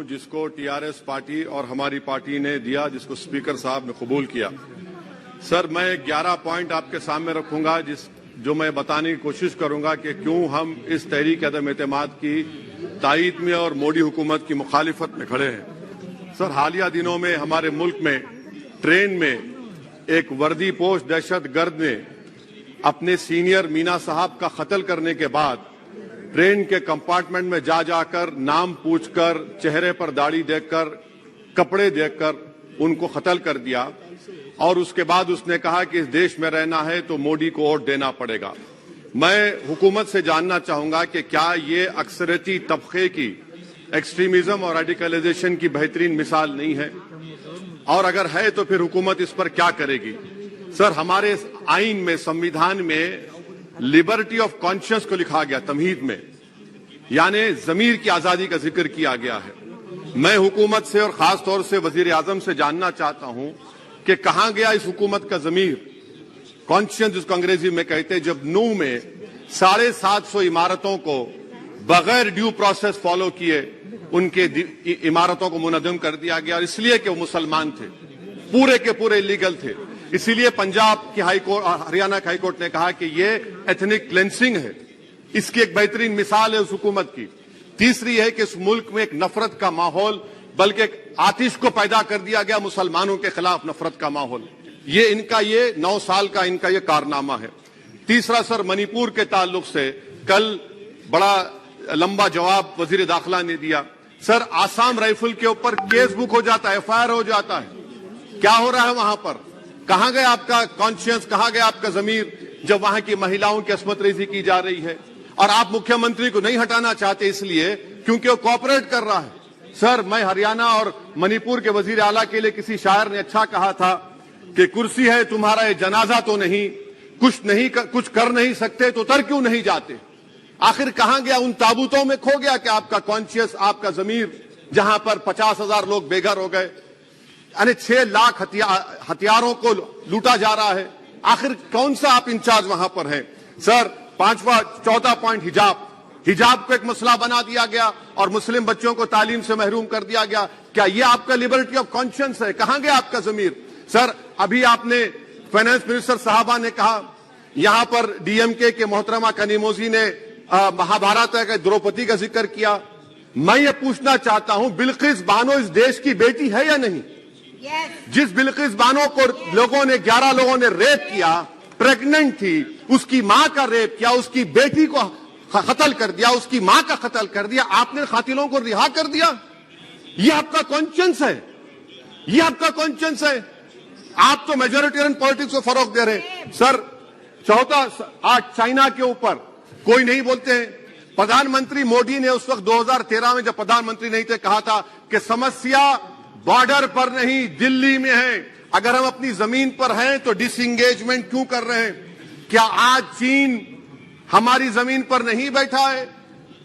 जिसको TRS party और हमारी पार्टी ने दिया, जिसको स्पीकर साहब ने कबूल किया। सर, मैं 11 पॉइंट आपके सामने रखूंगा जो मैं बताने की कोशिश करूंगा कि क्यों हम इस तहरीक अदम एतमाद की तायीद में और मोदी हुकूमत की मुखालिफत में खड़े हैं। सर, हालिया दिनों में हमारे मुल्क में ट्रेन में एक वर्दीपोश दहशतगर्द ने अपने सीनियर मीना साहब का कत्ल करने के बाद ट्रेन के कंपार्टमेंट में जाकर नाम पूछकर, चेहरे पर दाढ़ी देखकर, कपड़े देखकर उनको कत्ल कर दिया और उसके बाद उसने कहा कि इस देश में रहना है तो मोदी को वोट देना पड़ेगा। मैं हुकूमत से जानना चाहूंगा कि क्या ये अक्सरियती तबके की एक्सट्रीमिज्म और रेडिकलाइजेशन की बेहतरीन मिसाल नहीं है, और अगर है तो फिर हुकूमत इस पर क्या करेगी। सर, हमारे आइन में, संविधान में लिबर्टी ऑफ कॉन्शियस को लिखा गया, तमहीद में, यानी जमीर की आजादी का जिक्र किया गया है। मैं हुकूमत से और खास तौर से वजीर आजम से जानना चाहता हूं कि कहां गया इस हुकूमत का जमीर, कॉन्शियस जिसको अंग्रेजी में कहते हैं, जब नूह में 750 इमारतों को बगैर ड्यू प्रोसेस फॉलो किए उनके इमारतों को मुनज़्ज़म कर दिया गया, और इसलिए कि वो मुसलमान थे, पूरे के पूरे इलीगल थे। इसीलिए पंजाब की हाईकोर्ट, हरियाणा की हाईकोर्ट ने कहा कि ये एथनिक क्लेंसिंग है। इसकी एक बेहतरीन मिसाल है उस हुकूमत की। तीसरी है कि इस मुल्क में एक नफरत का माहौल, बल्कि एक आतिश को पैदा कर दिया गया, मुसलमानों के खिलाफ नफरत का माहौल। ये 9 साल का इनका ये कारनामा है। तीसरा सर, मणिपुर के ताल्लुक से कल बड़ा लंबा जवाब वजीर दाखिला ने दिया। सर, आसाम राइफल के ऊपर केस बुक हो जाता है, एफआईआर हो जाता है। क्या हो रहा है वहां पर? कहां गया आपका कॉन्शियस, कहां गया आपका जमीर, जब वहां की महिलाओं की अस्मत रेजी की जा रही है? और आप मुख्यमंत्री को नहीं हटाना चाहते इसलिए क्योंकि वो कोऑपरेट कर रहा है। सर, मैं हरियाणा और मणिपुर के वजीर आला के लिए, किसी शायर ने अच्छा कहा था कि कुर्सी है तुम्हारा ये जनाजा तो नहीं, कुछ कर नहीं सकते तो उतर क्यों नहीं जाते। आखिर कहां गया? उन ताबूतों में खो गया कि आपका कॉन्शियस, आपका जमीर, जहां पर 50,000 लोग बेघर हो गए, यानी 6 लाख हथियारों को लूटा जा रहा है। आखिर कौन सा आप इंचार्ज वहां पर हैं? सर, 4था पॉइंट, हिजाब को एक मसला बना दिया गया और मुस्लिम बच्चों को तालीम से महरूम कर दिया गया। क्या ये आपका लिबर्टी ऑफ कॉन्शियंस है? कहां गया आपका जमीर? सर, अभी आपने फाइनेंस मिनिस्टर साहबा ने कहा, यहां पर डीएमके के मोहतरमा कनीमोजी ने महाभारत के द्रौपदी का जिक्र किया। मैं ये पूछना चाहता हूं, बिल्किस बानो इस देश की बेटी है या नहीं? जिस बिल्किस बानो को 11 लोगों ने रेप किया, प्रेग्नेंट थी, उसकी मां का रेप किया, उसकी बेटी को कत्ल कर दिया, उसकी मां का कत्ल कर दिया, आपने कातिलों को रिहा कर दिया। ये आपका कॉन्शियंस है? ये आपका कॉन्शियंस है? आप तो मेजोरिटेरियन पॉलिटिक्स को फरोग दे रहे हैं। सर, चौथा, आज चाइना के ऊपर कोई नहीं बोलते हैं। प्रधानमंत्री मोदी ने उस वक्त 2013 में, जब प्रधानमंत्री नहीं थे, कहा था कि समस्या बॉर्डर पर नहीं, दिल्ली में है। अगर हम अपनी जमीन पर हैं तो डिसएंगेजमेंट क्यों कर रहे हैं? क्या आज चीन हमारी जमीन पर नहीं बैठा है?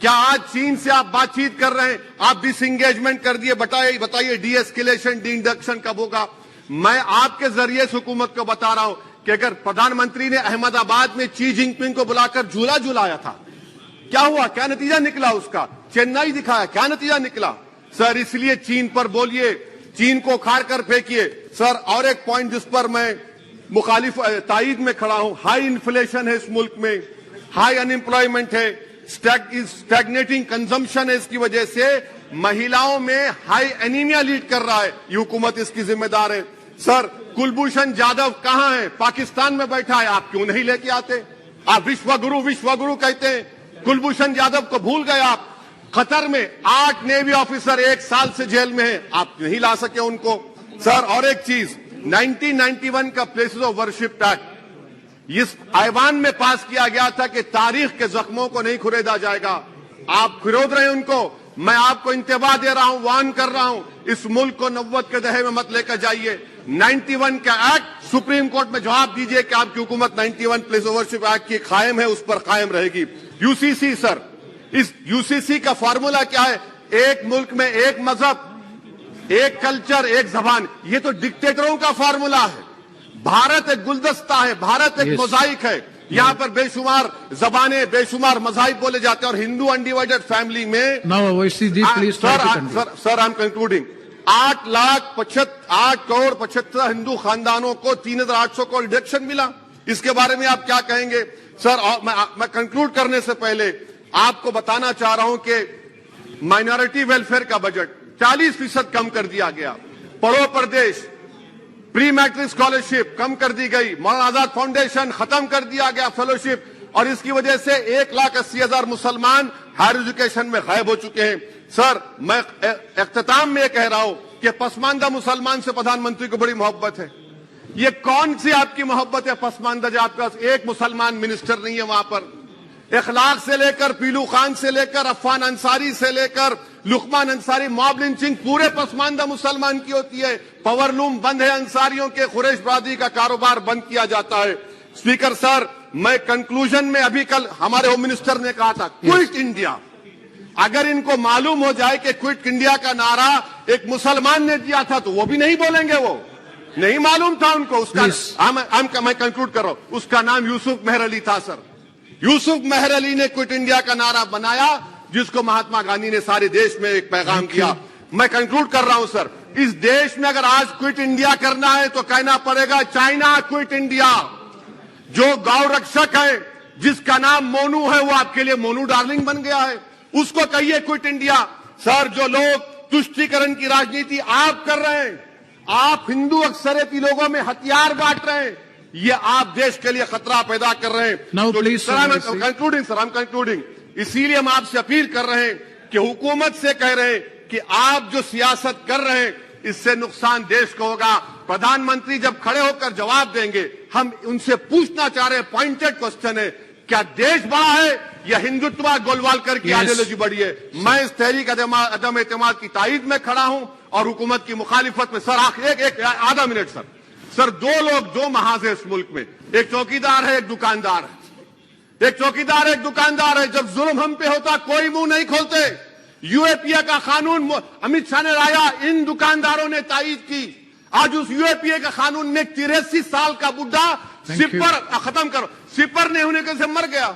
क्या आज चीन से आप बातचीत कर रहे हैं? आप डिसएंगेजमेंट कर दिए। बताइए डी एस्केलेशन, डी इंडक्शन कब होगा? मैं आपके जरिए से हुकूमत को बता रहा हूं कि अगर प्रधानमंत्री ने अहमदाबाद में शी जिनपिंग को बुलाकर झूला झुलाया था, क्या हुआ? क्या नतीजा निकला उसका? चेन्नई दिखाया, क्या नतीजा निकला? सर, इसलिए चीन पर बोलिए, चीन को उखाड़ कर फेंकिए। सर, और एक पॉइंट जिस पर मैं मुखालिफ तायीद में खड़ा हूं, हाई इन्फ्लेशन है इस मुल्क में, हाई अनएम्प्लॉयमेंट है, स्टैग्नेटिंग कंजम्पशन है। इसकी वजह से महिलाओं में हाई एनीमिया लीड कर रहा है। ये हुकूमत इसकी जिम्मेदार है। सर, कुलभूषण जाधव कहां है? पाकिस्तान में बैठा है, आप क्यों नहीं लेके आते? आप विश्वगुरु कहते हैं, कुलभूषण जाधव को भूल गए आप। कतर में 8 नेवी ऑफिसर 1 साल से जेल में हैं, आप नहीं ला सके उनको। सर, और एक चीज, 1991 का प्लेसेस ऑफ वर्शिप एक्ट इस ऐवान में पास किया गया था कि तारीख के जख्मों को नहीं खुरेदा जाएगा। आप खुरोद रहे हैं उनको। मैं आपको इंतबाह दे रहा हूं, वार्न कर रहा हूं, इस मुल्क को 90 के दहे में मत लेकर जाइए। 91 का एक्ट, सुप्रीम कोर्ट में जवाब दीजिए कि आपकी हुकूमत 91 प्लेस ऑफ वर्शिप एक्ट की कायम है, उस पर कायम रहेगी। यूसीसी, सर, इस यूसीसी का फॉर्मूला क्या है? एक मुल्क में एक मजहब, एक कल्चर, एक जबान। ये तो डिक्टेटरों का फॉर्मूला है। भारत एक गुलदस्ता है, भारत एक मोजाइक है। यहाँ पर बेशुमार जबानें, बेशुमार मज़ाहिब बोले जाते हैं और हिंदू अनडिवाइडेड फैमिली में Now, OIC, please try to conclude. Sir I am concluding 8 crore 75 Hindu खानदानों को 3,800 करोड़ डिडक्शन मिला। इसके बारे में आप क्या कहेंगे सर? और मैं कंक्लूड करने से पहले आपको बताना चाह रहा हूं कि माइनॉरिटी वेलफेयर का बजट 40% कम कर दिया गया। पढ़ो प्रदेश, प्री मैट्रिक स्कॉलरशिप कम कर दी गई, मौलाना आजाद फाउंडेशन खत्म कर दिया गया फेलोशिप, और इसकी वजह से 1,80,000 मुसलमान हायर एजुकेशन में गायब हो चुके हैं। सर, मैं इख्तिताम में कह रहा हूं कि पसमानदा मुसलमान से प्रधानमंत्री को बड़ी मोहब्बत है। ये कौन सी आपकी मोहब्बत है पसमानदा, जो आपका एक मुसलमान मिनिस्टर नहीं है वहां पर? इखलाक से लेकर पीलू खान से लेकर अफान अंसारी से लेकर लुकमान अंसारी, मॉब लिंचिंग पूरे पसमानदा मुसलमान की होती है। पावरलूम बंद है, अंसारियों के कुरैश बरादरी का कारोबार बंद किया जाता है। स्पीकर सर, मैं कंक्लूजन में अभी कल हमारे होम मिनिस्टर ने कहा था क्विट इंडिया। अगर इनको मालूम हो जाए कि क्विट इंडिया का नारा एक मुसलमान ने दिया था तो वो भी नहीं बोलेंगे, वो नहीं मालूम था उनको। उसका मैं कंक्लूड कर रहा हूं, उसका नाम यूसुफ मेहर अली था सर। यूसुफ मेहर अली ने क्विट इंडिया का नारा बनाया, जिसको महात्मा गांधी ने सारे देश में एक पैगाम किया। मैं कंक्लूड कर रहा हूं सर, इस देश में अगर आज क्विट इंडिया करना है तो कहना पड़ेगा चाइना क्विट इंडिया। जो गौ रक्षक है जिसका नाम मोनू है, वो आपके लिए मोनू डार्लिंग बन गया है, उसको कहिए क्विट इंडिया। सर, जो लोग तुष्टीकरण की राजनीति आप कर रहे हैं, आप हिंदू अक्सरियती लोगों में हथियार बांट रहे हैं, ये आप देश के लिए खतरा पैदा कर रहे हैं। Now, तो please, sir, I am concluding. इसीलिए हम आपसे अपील कर रहे हैं कि हुकूमत से कह रहे हैं कि आप जो सियासत कर रहे हैं इससे नुकसान देश को होगा। प्रधानमंत्री जब खड़े होकर जवाब देंगे, हम उनसे पूछना चाह रहे हैं, पॉइंटेड क्वेश्चन है, क्या देश बड़ा है या हिंदुत्व गोलवालकर की आइडियोलॉजी बड़ी है? मैं इस तहरीक अदम एतमाद की तायद में खड़ा हूं और हुकूमत की मुखालिफत में। सर, एक आधा मिनट सर, दो लोग, दो महाज है इस मुल्क में, एक चौकीदार है, एक दुकानदार है। एक चौकीदार है, एक दुकानदार है। जब जुल्म हम पे होता कोई मुंह नहीं खोलते। यूएपीए का कानून अमित शाह ने लाया, इन दुकानदारों ने तायद की। आज उस यूएपीए का कानून में 83 साल का बुढ़ा सिपर खत्म करो, सिपर नहीं होने से मर गया।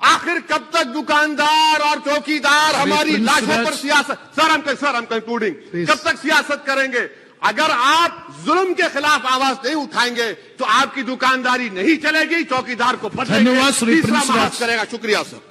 आखिर कब तक दुकानदार और चौकीदार हमारी लाशों पर सियासत? सर, हम कंक्लूडिंग, कब तक सियासत करेंगे? अगर आप जुल्म के खिलाफ आवाज नहीं उठाएंगे तो आपकी दुकानदारी नहीं चलेगी, चौकीदार को बदलेंगे, तीसरा महाज करेगा। शुक्रिया सर।